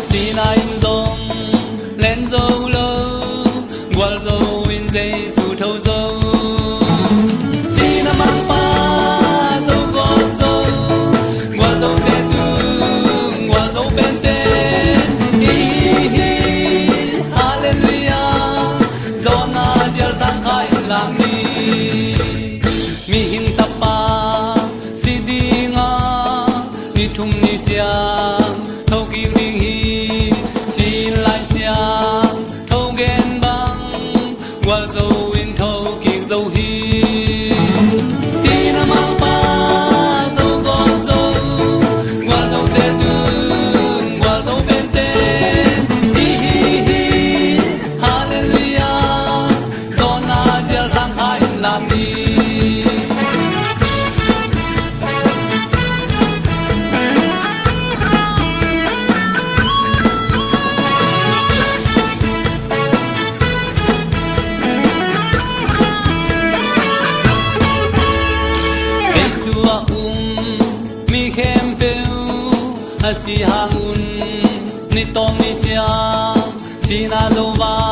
xin anh dòng lên dâu lâu qual dâu in dây su thâu dâu xin mang pa dâu gót dâu qual dâu tê tương qual dâu bên tê hallelujah do na dial sang khai làm đi mi hình tapa si đi nga ni thum ni chiang thâu kim ding hi chi lai xiang thâu gen bang qual dâu in thâu kiek dâu hi xin mang pa dâu gót dâu qual dâu tê tương qual dâu bên tê hallelujah do na dial sang khai làm đi mi khem peu asi hangun ni tom ni cha sina zo va